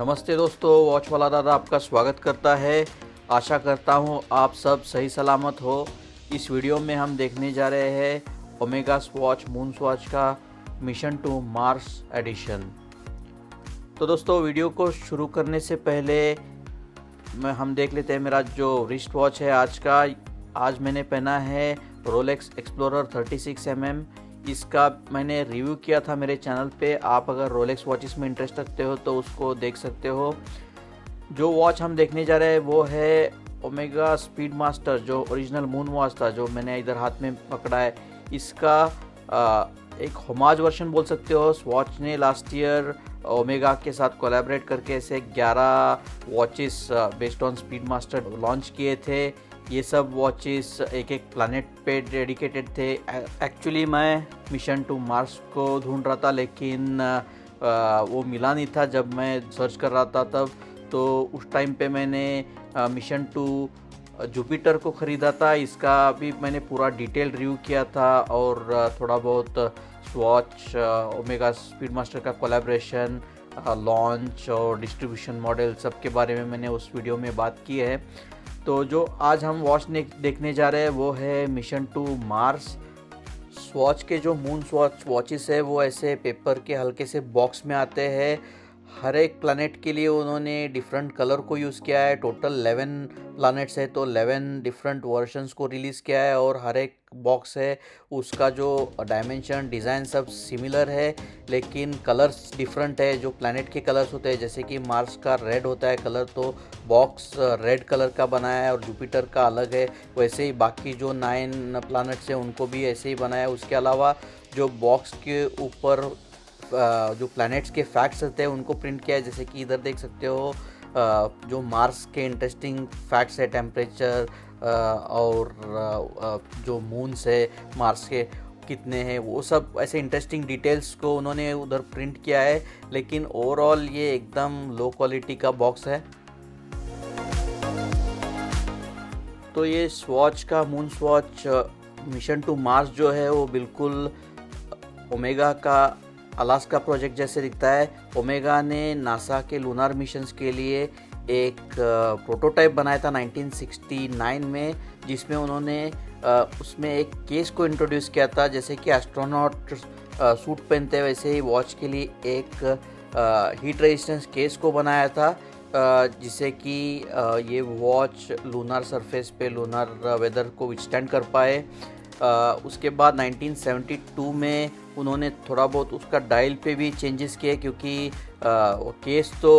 नमस्ते दोस्तों, वॉच वाला दादा आपका स्वागत करता है। आशा करता हूँ आप सब सही सलामत हो। इस वीडियो में हम देखने जा रहे हैं ओमेगा वॉच मून वॉच का मिशन टू मार्स एडिशन। तो दोस्तों, वीडियो को शुरू करने से पहले हम देख लेते हैं मेरा जो रिस्ट वॉच है आज मैंने पहना है रोलेक्स एक्सप्लोरर 36mm। इसका मैंने रिव्यू किया था मेरे चैनल पे। आप अगर रोलेक्स वॉचेस में इंटरेस्ट रखते हो तो उसको देख सकते हो। जो वॉच हम देखने जा रहे हैं वो है ओमेगा स्पीड मास्टर, जो ओरिजिनल मून वॉच था जो मैंने इधर हाथ में पकड़ा है। इसका एक होमाज वर्जन बोल सकते हो। वॉच ने लास्ट ईयर ओमेगा के साथ कोलैबोरेट करके ऐसे 11 watches based on speed master launch किए थे। ये सब वॉचेस एक एक प्लानट पे डेडिकेटेड थे। एक्चुअली मैं मिशन टू मार्स को ढूंढ रहा था, लेकिन वो मिला नहीं था जब मैं सर्च कर रहा था तब। तो उस टाइम पे मैंने मिशन टू जुपिटर को ख़रीदा था। इसका भी मैंने पूरा डिटेल रिव्यू किया था और थोड़ा बहुत वॉच ओमेगा स्पीड मास्टर का कोलैबोरेशन, लॉन्च और डिस्ट्रीब्यूशन मॉडल सब के बारे में मैंने उस वीडियो में बात की है। तो जो आज हम वॉच देखने जा रहे हैं वो है मिशन टू मार्स। वॉच के जो मून वॉचेस है वो ऐसे पेपर के हल्के से बॉक्स में आते हैं। हर एक प्लैनेट के लिए उन्होंने डिफरेंट कलर को यूज़ किया है। टोटल 11 प्लैनेट्स है तो 11 डिफरेंट वर्जन्स को रिलीज़ किया है और हर एक बॉक्स है उसका जो डायमेंशन डिज़ाइन सब सिमिलर है, लेकिन कलर्स डिफरेंट है। जो प्लैनेट के कलर्स होते हैं, जैसे कि मार्स का रेड होता है कलर, तो बॉक्स रेड कलर का बनाया है और जुपिटर का अलग है। वैसे ही बाकी जो 9 प्लैनेट्स हैं उनको भी ऐसे ही बनाया है। उसके अलावा जो बॉक्स के ऊपर जो प्लैनेट्स के फैक्ट्स रहते हैं उनको प्रिंट किया है। जैसे कि इधर देख सकते हो जो मार्स के इंटरेस्टिंग फैक्ट्स है, टेम्परेचर और जो मून्स है मार्स के कितने हैं, वो सब ऐसे इंटरेस्टिंग डिटेल्स को उन्होंने उधर प्रिंट किया है। लेकिन ओवरऑल ये एकदम लो क्वालिटी का बॉक्स है। तो ये वॉच का moon watch mission to Mars जो है वो बिल्कुल ओमेगा का अलास्का प्रोजेक्ट जैसे दिखता है। ओमेगा ने नासा के लूनार मिशंस के लिए एक प्रोटोटाइप बनाया था 1969 में, जिसमें उन्होंने उसमें एक केस को इंट्रोड्यूस किया था। जैसे कि एस्ट्रोनॉट सूट पहनते हैं वैसे ही वॉच के लिए एक हीट रेजिस्टेंस केस को बनाया था, जिससे कि ये वॉच लूनार सरफेस पे लूनार वेदर को विथस्टैंड कर पाए। उसके बाद 1972 में उन्होंने थोड़ा बहुत उसका डायल पे भी चेंजेस किए, क्योंकि केस तो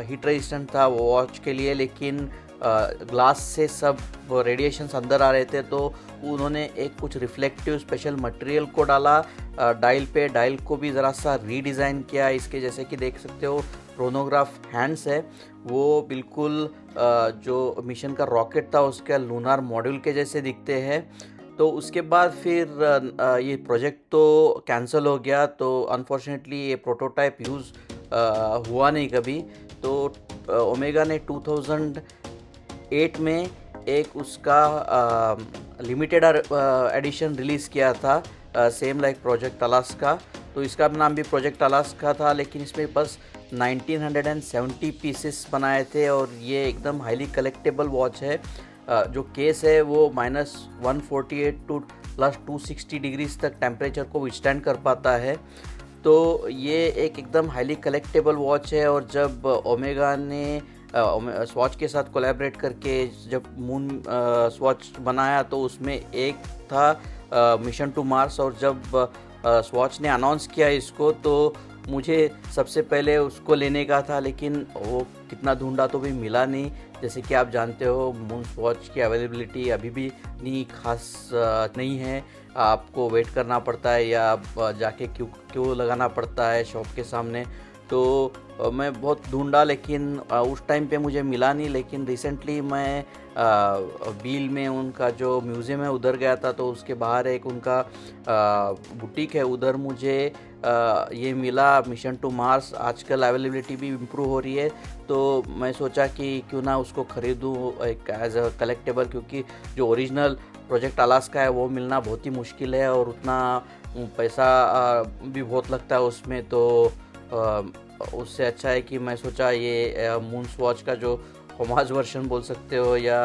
हीट रेजिस्टेंट था वो वॉच के लिए, लेकिन ग्लास से सब रेडिएशंस अंदर आ रहे थे। तो उन्होंने एक कुछ रिफ्लेक्टिव स्पेशल मटेरियल को डाला डायल पे। डायल को भी ज़रा सा रीडिज़ाइन किया इसके। जैसे कि देख सकते हो क्रोनोग्राफ हैंड्स है वो बिल्कुल जो मिशन का रॉकेट था उसके लूनार मॉड्यूल के जैसे दिखते हैं। तो उसके बाद फिर ये प्रोजेक्ट तो कैंसिल हो गया। तो अनफॉर्चुनेटली ये प्रोटोटाइप यूज़ हुआ नहीं कभी। तो ओमेगा ने 2008 में एक उसका लिमिटेड एडिशन रिलीज़ किया था, सेम लाइक प्रोजेक्ट अलास्का। तो इसका नाम भी प्रोजेक्ट अलास्का था, लेकिन इसमें बस 1970 पीसेस बनाए थे और ये एकदम हाईली कलेक्टेबल वॉच है। जो केस है वो -148 टू +260 डिग्रीज तक टेम्परेचर को विथस्टैंड कर पाता है। तो ये एक एकदम हाईली कलेक्टेबल वॉच है। और जब ओमेगा ने स्वॉच के साथ कोलैबोरेट करके जब मून स्वॉच बनाया तो उसमें एक था मिशन टू मार्स। और जब स्वॉच ने अनाउंस किया इसको तो मुझे सबसे पहले उसको लेने का था, लेकिन वो कितना ढूंढा तो भी मिला नहीं। जैसे कि आप जानते हो मून वॉच की अवेलेबिलिटी अभी भी नहीं खास नहीं है। आपको वेट करना पड़ता है या जाके क्यों लगाना पड़ता है शॉप के सामने। तो मैं बहुत ढूंढा, लेकिन उस टाइम पे मुझे मिला नहीं। लेकिन रिसेंटली मैं बील में उनका जो म्यूज़ियम है उधर गया था, तो उसके बाहर एक उनका बुटीक है, उधर मुझे ये मिला मिशन टू मार्स। आजकल अवेलेबिलिटी भी इम्प्रूव हो रही है, तो मैं सोचा कि क्यों ना उसको ख़रीदूँ एक एज अ कलेक्टेबल, क्योंकि जो ओरिजिनल प्रोजेक्ट अलास्का है वो मिलना बहुत ही मुश्किल है और उतना पैसा भी बहुत लगता है उसमें। तो उससे अच्छा है कि मैं सोचा ये मून्स वॉच का जो होमाज वर्जन बोल सकते हो या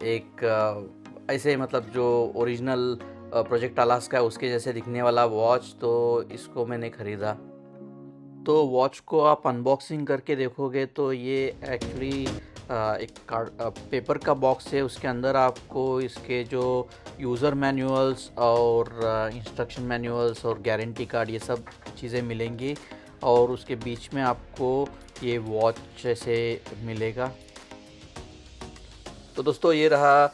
एक ऐसे मतलब जो ओरिजिनल प्रोजेक्ट अलास्का है उसके जैसे दिखने वाला वॉच, तो इसको मैंने ख़रीदा। तो वॉच को आप अनबॉक्सिंग करके देखोगे तो ये एक्चुअली एक कार्ड पेपर का बॉक्स है। उसके अंदर आपको इसके जो यूज़र मैनुअल्स और इंस्ट्रक्शन मैनुअल्स और गारंटी कार्ड ये सब चीज़ें मिलेंगी, और उसके बीच में आपको ये वॉच ऐसे मिलेगा। तो दोस्तों ये रहा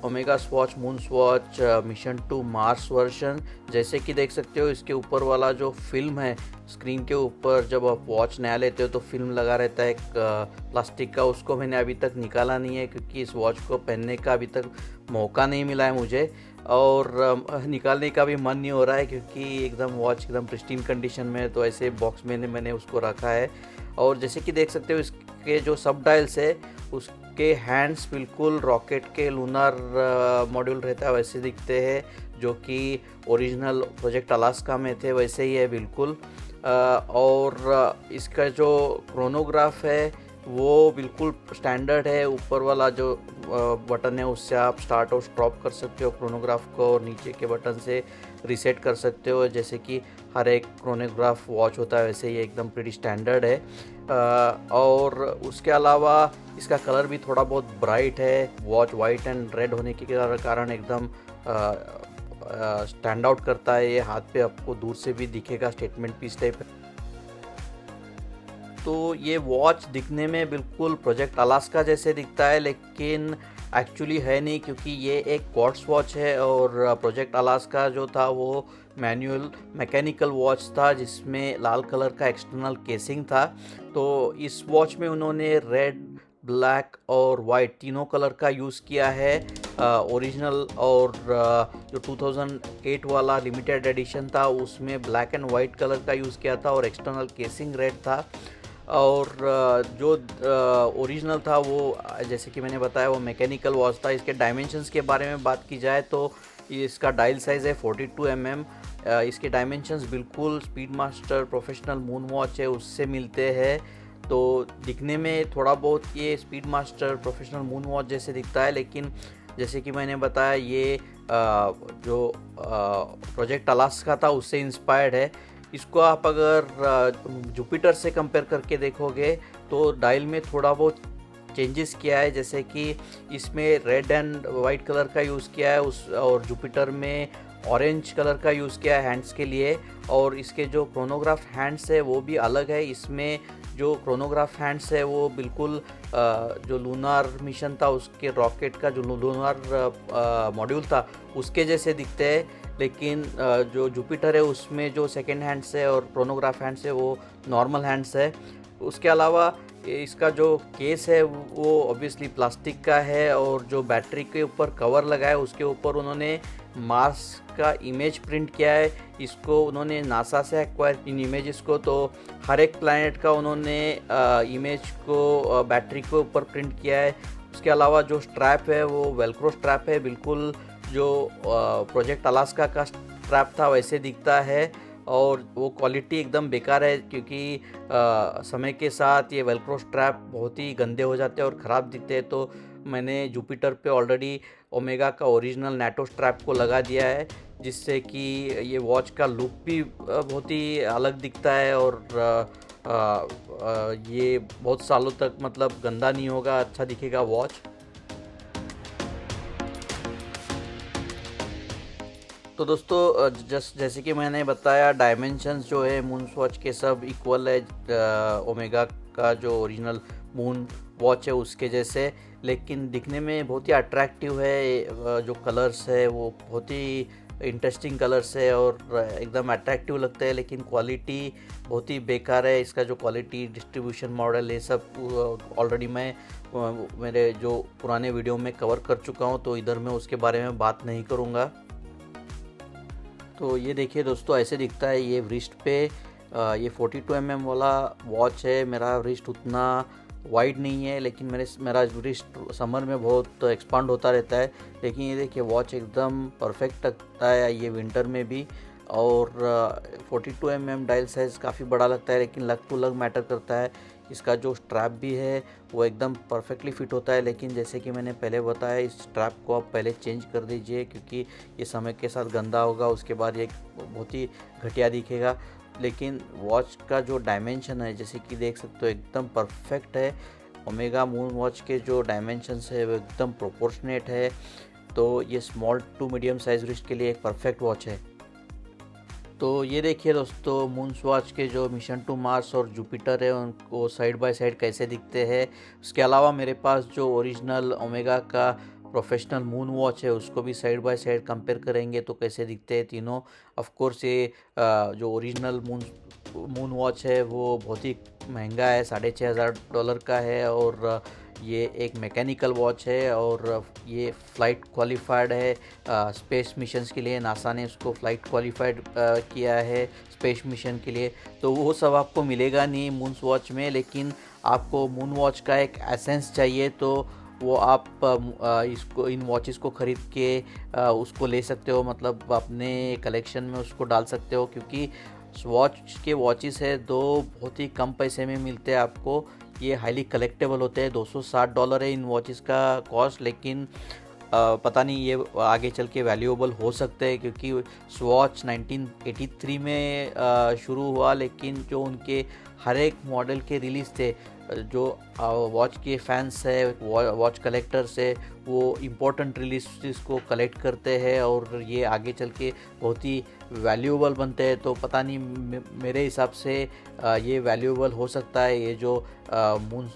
Omega Swatch moons watch mission to Mars version. जैसे कि देख सकते हो इसके ऊपर वाला जो फिल्म है स्क्रीन के ऊपर, जब आप वॉच नया लेते हो तो फिल्म लगा रहता है एक प्लास्टिक का, उसको मैंने अभी तक निकाला नहीं है क्योंकि इस वॉच को पहनने का अभी तक मौका नहीं मिला है मुझे, और निकालने का भी मन नहीं हो रहा है क्योंकि एकदम वॉच एकदम प्रिस्टीन कंडीशन में है, तो ऐसे बॉक्स में मैंने उसको रखा है। और जैसे कि देख सकते हो इसके जो सब डायल्स है उसके हैंड्स बिल्कुल रॉकेट के लूनर मॉड्यूल रहता है वैसे दिखते हैं, जो कि ओरिजिनल प्रोजेक्ट अलास्का में थे वैसे ही है बिल्कुल। और इसका जो क्रोनोग्राफ है वो बिल्कुल स्टैंडर्ड है। ऊपर वाला जो बटन है उससे आप स्टार्ट और स्टॉप कर सकते हो क्रोनोग्राफ को, और नीचे के बटन से रीसेट कर सकते हो, जैसे कि हर एक क्रोनोग्राफ वॉच होता है वैसे ही एकदम प्रीटी स्टैंडर्ड है। और उसके अलावा इसका कलर भी थोड़ा बहुत ब्राइट है। वॉच वाइट एंड रेड होने के कारण एकदम स्टैंड आउट करता है। ये हाथ पे आपको दूर से भी दिखेगा, स्टेटमेंट पीस टाइप है। तो ये वॉच दिखने में बिल्कुल प्रोजेक्ट अलास्का जैसे दिखता है, लेकिन एक्चुअली है नहीं, क्योंकि ये एक क्वार्ट्ज वॉच है और प्रोजेक्ट अलास्का जो था वो मैनुअल मैकेनिकल वॉच था जिसमें लाल कलर का एक्सटर्नल केसिंग था। तो इस वॉच में उन्होंने रेड, ब्लैक और वाइट तीनों कलर का यूज़ किया है। ओरिजिनल और जो 2008 वाला लिमिटेड एडिशन था उसमें ब्लैक एंड वाइट कलर का यूज़ किया था और एक्सटर्नल केसिंग रेड था। और जो ओरिजिनल था वो जैसे कि मैंने बताया वो मैकेनिकल वॉच था। इसके डायमेंशंस के बारे में बात की जाए तो इसका डायल साइज़ है 42 mm। इसके डायमेंशंस बिल्कुल speed master professional moon watch है उससे मिलते हैं। तो दिखने में थोड़ा बहुत ये speed master professional moon watch जैसे दिखता है, लेकिन जैसे कि मैंने बताया ये जो प्रोजेक्ट अलास्का था उससे इंस्पायर्ड है। इसको आप अगर जुपिटर से कंपेयर करके देखोगे तो डायल में थोड़ा बहुत चेंजेस किया है, जैसे कि इसमें रेड एंड वाइट कलर का यूज़ किया है और जुपिटर में ऑरेंज कलर का यूज़ किया है हैंड्स के लिए। और इसके जो क्रोनोग्राफ हैंड्स है वो भी अलग है। इसमें जो क्रोनोग्राफ हैंड्स है वो बिल्कुल जो लूनार मिशन था उसके रॉकेट का जो लूनार मॉड्यूल था उसके जैसे दिखते हैं, लेकिन जो जुपिटर है उसमें जो सेकेंड हैंड्स है और क्रोनोग्राफ हैंड्स है वो नॉर्मल हैंड्स है। उसके अलावा इसका जो केस है वो ऑब्वियसली प्लास्टिक का है, और जो बैटरी के ऊपर कवर लगा है उसके ऊपर उन्होंने मार्स का इमेज प्रिंट किया है। इसको उन्होंने नासा से एक्वायर इन इमेजेस को, तो हर एक प्लैनेट का उन्होंने इमेज को बैटरी के ऊपर प्रिंट किया है। उसके अलावा जो स्ट्रैप है वो वेलक्रो स्ट्रैप है, बिल्कुल जो प्रोजेक्ट अलास्का का स्ट्रैप था वैसे दिखता है। और वो क्वालिटी एकदम बेकार है क्योंकि समय के साथ ये वेलक्रो स्ट्रैप बहुत ही गंदे हो जाते हैं और ख़राब दिखते हैं। तो मैंने जुपिटर पे ऑलरेडी ओमेगा का ओरिजिनल नाटो स्ट्रैप को लगा दिया है, जिससे कि ये वॉच का लुक भी बहुत ही अलग दिखता है और ये बहुत सालों तक मतलब गंदा नहीं होगा, अच्छा दिखेगा वॉच। तो दोस्तों जैसे कि मैंने बताया डायमेंशंस जो है मून वॉच के सब इक्वल है ओमेगा का जो ओरिजिनल मून वॉच है उसके जैसे, लेकिन दिखने में बहुत ही अट्रैक्टिव है। जो कलर्स है वो बहुत ही इंटरेस्टिंग कलर्स है और एकदम अट्रैक्टिव लगता है, लेकिन क्वालिटी बहुत ही बेकार है। इसका जो क्वालिटी डिस्ट्रीब्यूशन मॉडल ये सब ऑलरेडी मैं मेरे जो पुराने वीडियो में कवर कर चुका हूँ, तो इधर मैं उसके बारे में बात नहीं करूँगा। तो ये देखिए दोस्तों ऐसे दिखता है ये रिस्ट पे। ये 42 mm वाला वॉच है। मेरा रिस्ट उतना वाइड नहीं है, लेकिन मेरा रिस्ट समर में बहुत एक्सपांड होता रहता है, लेकिन ये देखिए वॉच एकदम परफेक्ट लगता है ये विंटर में भी। और 42 डायल साइज़ काफ़ी बड़ा लगता है, लेकिन लग टू लग मैटर करता है। इसका जो स्ट्रैप भी है वो एकदम परफेक्टली फिट होता है, लेकिन जैसे कि मैंने पहले बताया, इस स्ट्रैप को आप पहले चेंज कर दीजिए, क्योंकि ये समय के साथ गंदा होगा, उसके बाद ये बहुत ही घटिया दिखेगा। लेकिन वॉच का जो डायमेंशन है, जैसे कि देख सकते हो, एकदम परफेक्ट है। ओमेगा मून वॉच के जो डायमेंशंस है वो एकदम प्रोपोर्शनेट है, तो ये small to medium size wrist के लिए एक परफेक्ट वॉच है। तो ये देखिए दोस्तों, मून वॉच के जो मिशन टू मार्स और जुपिटर है उनको साइड बाय साइड कैसे दिखते हैं। उसके अलावा मेरे पास जो ओरिजिनल ओमेगा का प्रोफेशनल मून वॉच है उसको भी साइड बाय साइड कंपेयर करेंगे तो कैसे दिखते हैं तीनों। ऑफ कोर्स ये जो ओरिजिनल मून वॉच है वो बहुत ही महंगा है, $6500 का है, और ये एक मैकेनिकल वॉच है, और ये फ़्लाइट क्वालिफाइड है स्पेस मिशंस के लिए। नासा ने उसको फ़्लाइट क्वालिफाइड किया है स्पेस मिशन के लिए। तो वो सब आपको मिलेगा नहीं मून वॉच में, लेकिन आपको मून वॉच का एक एसेंस चाहिए तो वो आप इसको इन वॉचेस को ख़रीद के उसको ले सकते हो, मतलब अपने कलेक्शन में उसको डाल सकते हो, क्योंकि स्वॉच के वॉचेस है दो बहुत ही कम पैसे में मिलते हैं आपको। ये हाईली कलेक्टेबल होते हैं। $260 है इन वॉचेस का कॉस्ट, लेकिन पता नहीं ये आगे चल के वैल्यूएबल हो सकते हैं, क्योंकि स्वॉच 1983 में शुरू हुआ, लेकिन जो उनके हर एक मॉडल के रिलीज़ थे, जो वॉच के फैंस है, वॉच कलेक्टर्स है, वो इम्पोर्टेंट रिलीज़ को कलेक्ट करते हैं और ये आगे चल के बहुत ही वैल्यूएबल बनते हैं। तो पता नहीं, मेरे हिसाब से ये वैल्यूएबल हो सकता है। ये जो मून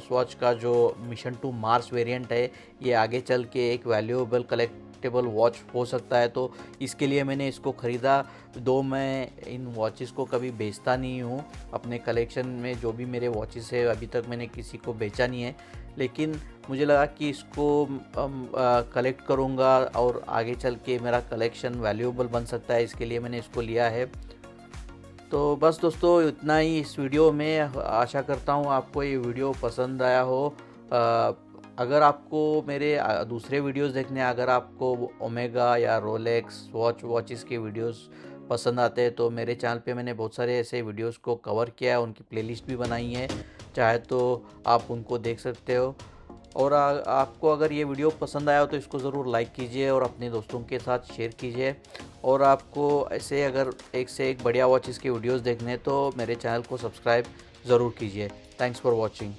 स्वॉच का जो मिशन टू मार्स वेरिएंट है, ये आगे चल के एक वैल्यूएबल कलेक्टेबल वॉच हो सकता है, तो इसके लिए मैंने इसको ख़रीदा। दो मैं इन वॉचेस को कभी बेचता नहीं हूँ, अपने कलेक्शन में जो भी मेरे वॉचेस है अभी तक मैंने किसी को बेचा नहीं है, लेकिन मुझे लगा कि इसको कलेक्ट करूँगा और आगे चल के मेरा कलेक्शन वैल्यूएबल बन सकता है, इसके लिए मैंने इसको लिया है। तो बस दोस्तों, इतना ही इस वीडियो में। आशा करता हूँ आपको ये वीडियो पसंद आया हो। अगर आपको मेरे दूसरे वीडियोस देखने, अगर आपको ओमेगा या रोलेक्स वॉचेस के वीडियोस पसंद आते हैं तो मेरे चैनल पे मैंने बहुत सारे ऐसे वीडियोस को कवर किया है, उनकी प्लेलिस्ट भी बनाई है, चाहे तो आप उनको देख सकते हो। और आपको अगर ये वीडियो पसंद आया हो तो इसको ज़रूर लाइक कीजिए और अपने दोस्तों के साथ शेयर कीजिए। और आपको ऐसे अगर एक से एक बढ़िया वॉचेस के वीडियोस देखने तो मेरे चैनल को सब्सक्राइब ज़रूर कीजिए। Thanks for watching.